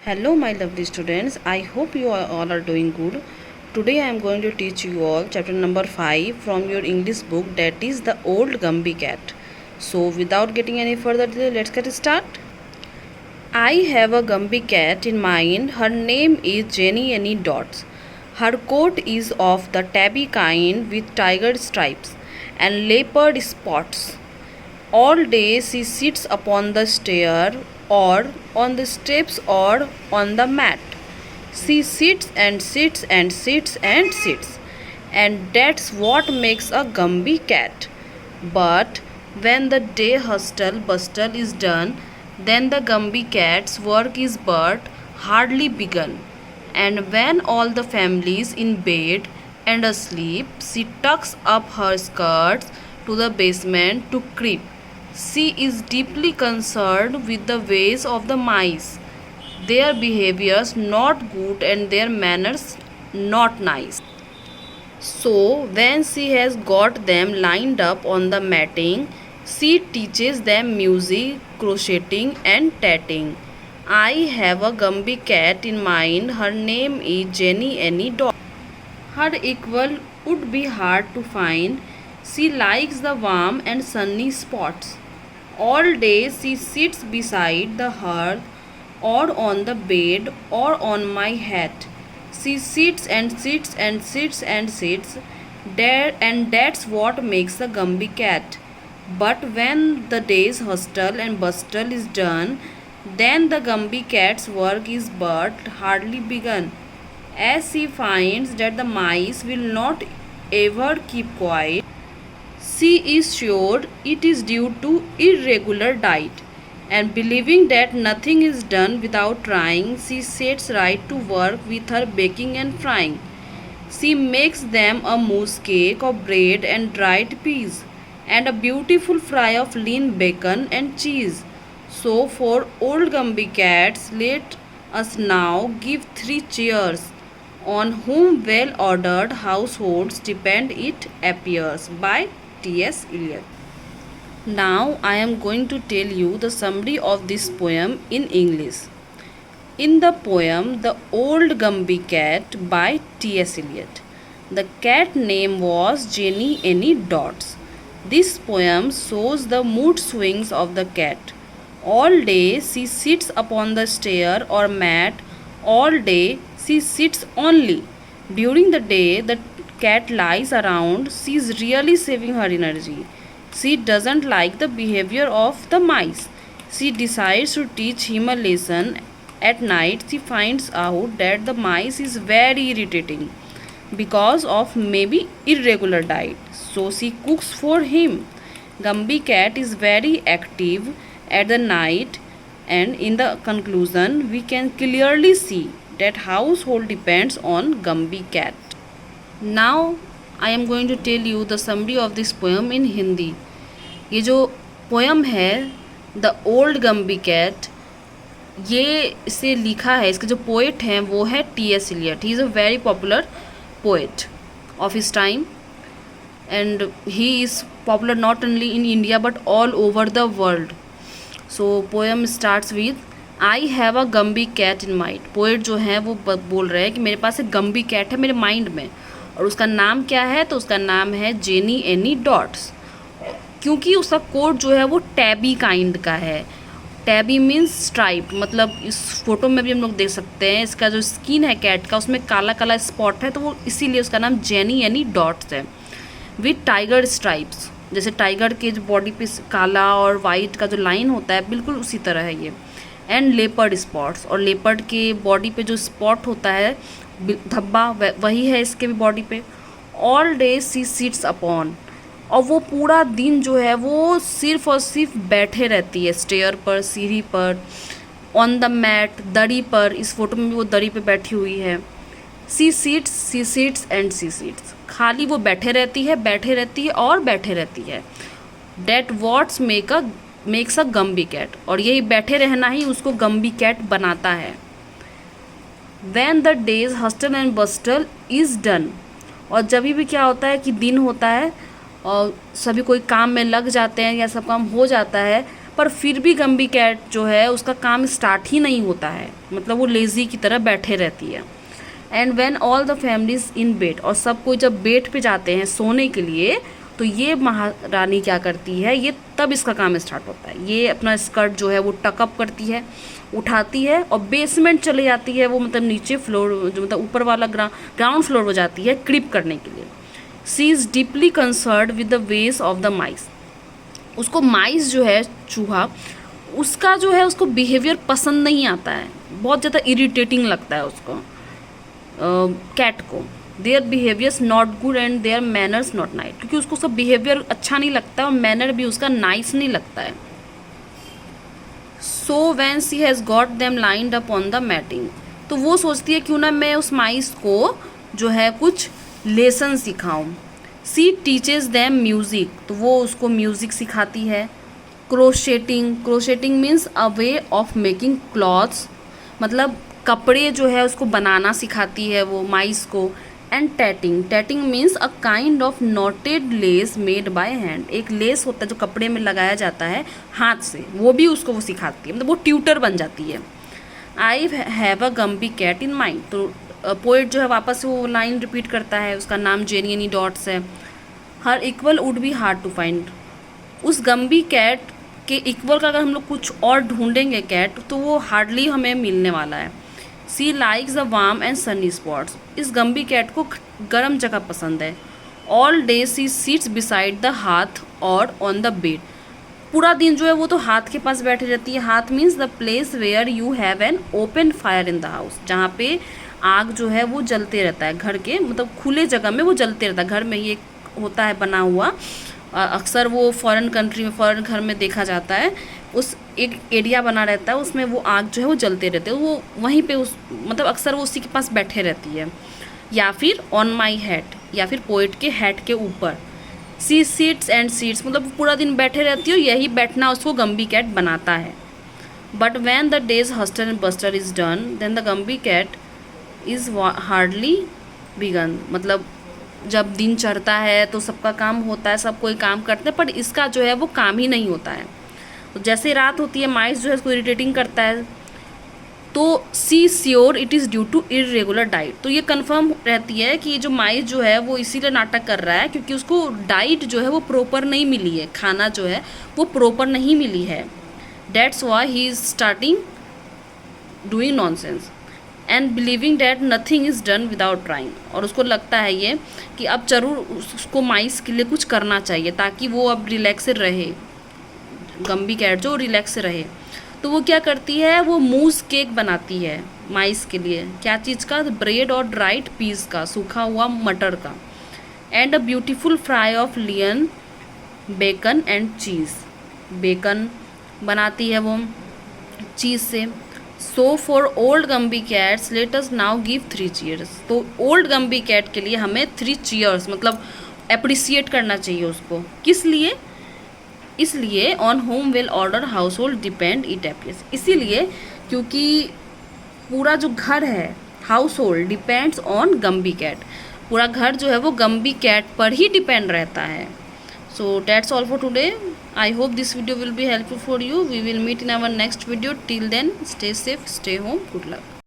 Hello, my lovely students. I hope you all are doing good. Today I am going to teach you all chapter number 5 from your English book, that is The Old Gumby Cat. So, without getting any further delay, let's get started. I have a Gumby cat in mind. Her name is Jenny Annie Dots. Her coat is of the tabby kind with tiger stripes and leopard spots. All day she sits upon the stair or on the steps or on the mat. She sits and sits and sits and sits, and that's what makes a Gumby cat. But when the day hustle bustle is done, then the Gumby cat's work is but hardly begun. And when all the family is in bed and asleep, she tucks up her skirts to the basement to creep. She is deeply concerned with the ways of the mice, their behaviors not good and their manners not nice. So, when she has got them lined up on the matting, she teaches them music, crocheting, and tatting. I have a Gumby cat in mind. Her name is Jenny Annie Doll. Her equal would be hard to find. She likes the warm and sunny spots. All day she sits beside the hearth or on the bed or on my hat. She sits and sits and sits and sits there, and that's what makes a Gumby cat. But when the day's hustle and bustle is done, then the Gumby cat's work is but hardly begun, as she finds that the mice will not ever keep quiet. She is sure it is due to irregular diet, and believing that nothing is done without trying, she sets right to work with her baking and frying. She makes them a mousse cake of bread and dried peas, and a beautiful fry of lean bacon and cheese. So, for old Gumby cats, let us now give 3 cheers on whom well ordered households depend, it appears, by T.S. Eliot. Now I am going to tell you the summary of this poem in English. In the poem The Old Gumby Cat by T.S. Eliot, the cat name was Jenny Annie Dots. This poem shows the mood swings of the cat. All day she sits upon the stair or mat. All day she sits only. During the day the cat lies around. She is really saving her energy. She doesn't like the behavior of the mice. She decides to teach him a lesson. At night she finds out that the mice is very irritating because of maybe irregular diet. So she cooks for him. Gumby cat is very active at the night, and in the conclusion we can clearly see that household depends on Gumby cat. Now I am going to tell you the summary of this poem in Hindi. ये जो poem है the old Gumbie cat, ये इसे लिखा है, इसके जो poet हैं वो है T.S. Eliot. He is a very popular poet of his time, and he is popular not only in India but all over the world. So poem starts with I have a Gumbie cat in mind. Poet जो है वो बोल रहे हैं कि मेरे पास एक गम्बी cat है मेरे माइंड में, और उसका नाम क्या है, तो उसका नाम है जेनी एनी डॉट्स. क्योंकि उसका कोट जो है वो टैबी काइंड का है. टैबी मीन्स स्ट्राइप, मतलब इस फोटो में भी हम लोग देख सकते हैं इसका जो स्किन है कैट का, उसमें काला काला स्पॉट है, तो वो इसीलिए उसका नाम जेनी यानी डॉट्स है. विथ टाइगर स्ट्राइप्स, जैसे टाइगर के जो बॉडी पे काला और वाइट का जो लाइन होता है बिल्कुल उसी तरह है ये. एंड लेपर्ड स्पॉट्स, और लेपर्ड के बॉडी पे जो स्पॉट होता है धब्बा वही है इसके भी बॉडी पे. All day she seats upon, और वो पूरा दिन जो है वो सिर्फ और सिर्फ बैठे रहती है स्टेयर पर, सीढ़ी पर, ऑन द मैट, दरी पर. इस फोटो में भी वो दरी पे बैठी हुई है. सी सीट्स एंड सी सीट्स, खाली वो बैठे रहती है, बैठे रहती है और बैठे रहती है. That what's makes a Gumbie cat, और यही बैठे रहना ही उसको गम्बी कैट बनाता है. When the days hustle and bustle is done, और जब भी क्या होता है कि दिन होता है और सभी कोई काम में लग जाते हैं या सब काम हो जाता है, पर फिर भी गम्बी कैट जो है उसका काम स्टार्ट ही नहीं होता है, मतलब वो लेज़ी की तरह बैठे रहती है। And when all the families in bed, और सब कोई जब बेड पे जाते हैं सोने के लिए, तो ये महारानी क्या करती है, ये तब इसका काम स्टार्ट होता है। ये अपना स्कर्ट जो है वो टकअप करती है, उठाती है और बेसमेंट चले जाती है, वो मतलब नीचे फ्लोर जो मतलब ऊपर वाला ग्राउंड फ्लोर हो जाती है क्रीप करने के लिए। She is deeply concerned with the ways of the mice. उसको माइस जो है, चूहा, उसका जो है उसको बिहेवियर पसंद नहीं आता है, बहुत ज़्यादा इरिटेटिंग लगता है उसको कैट को। Their behaviours not good and their manners not nice, क्योंकि उसको सब बिहेवियर अच्छा नहीं लगता है और मैनर भी उसका नाइस नहीं लगता है। So when she has got them lined up on the matting, तो वो सोचती है क्यों ना मैं उस माइस को जो है कुछ लेसन सिखाऊं। सी टीचेज देम म्यूज़िक, तो वो उसको म्यूज़िक सिखाती है। Crocheting means a way of making clothes, मतलब कपड़े जो है उसको बनाना सिखाती है वो माइस को। And tatting means a kind of noted less made by hand, एक लेस होता है जो कपड़े में लगाया जाता है हाथ से, वो भी उसको वो सिखाती है, मतलब वो ट्यूटर बन जाती है। I have a Gumbie cat in mind, तो पोइट जो है वापस वो लाइन रिपीट करता है, उसका नाम जेनी डॉट्स है। Her equal would be hard to find, उस गम्बी कैट के इक्वल का अगर हम लोग कुछ और ढूंढेंगे कैट, तो वो हार्डली हमें मिलने वाला है। She likes the warm and sunny spots, इस गम्बी कैट को गर्म जगह पसंद है। All day she sits beside the hearth और ऑन द बेड, पूरा दिन जो है वो तो हाथ के पास बैठी रहती है। Hearth means the place where you have an open fire in the house, जहाँ पे आग जो है वो जलते रहता है, घर के मतलब खुले जगह में वो जलते रहता है। घर में ही एक होता है बना हुआ, अक्सर वो फॉरेन कंट्री में, फॉरेन घर में देखा जाता है, उस एक एरिया बना रहता है, उसमें वो आग जो है वो जलते रहते हैं, वो वहीं पे उस मतलब अक्सर वो उसी के पास बैठे रहती है। या फिर ऑन माई हैट, या फिर पोइट के हैट के ऊपर। सी सीट्स एंड सीट्स, मतलब पूरा दिन बैठे रहती है, यही बैठना उसको गम्बी कैट बनाता है। But when the days hustle and bustle is done then the Gumbie cat is hardly begin, मतलब जब दिन चढ़ता है तो सबका काम होता है, सब कोई काम करते हैं, पर इसका जो है वो काम ही नहीं होता है। तो जैसे रात होती है माइस जो है इसको इरिटेटिंग करता है, तो she sure it is due to irregular diet, तो ये कंफर्म रहती है कि जो माइस जो है वो इसीलिए नाटक कर रहा है क्योंकि उसको डाइट जो है वो प्रॉपर नहीं मिली है, खाना जो है वो प्रॉपर नहीं मिली है। That's why he is starting doing nonsense and believing that nothing is done without trying, और उसको लगता है ये कि अब जरूर उसको माइस के लिए कुछ करना चाहिए ताकि वो अब रिलैक्स रहे, गम्बी कैट जो रिलैक्स रहे। तो वो क्या करती है, वो मूस केक बनाती है माइस के लिए, क्या चीज़ का, ब्रेड और ड्राइड पीस का, सूखा हुआ मटर का। And a beautiful fry of lean bacon and cheese, bacon बनाती है वो चीज़ से। So for old Gumbie cats let us now give 3 cheers, तो ओल्ड गम्बी कैट के लिए हमें 3 चीयर्स मतलब अप्रिसिएट करना चाहिए उसको। किस लिए, इसलिए on home will order household depend it appears, इसीलिए क्योंकि पूरा जो घर है household depends on Gumbie cat, पूरा घर जो है वो गम्बी कैट पर ही डिपेंड रहता है। So that's all for today, I hope this video will be helpful for you. We will meet in our next video. Till then, stay safe, stay home. Good luck.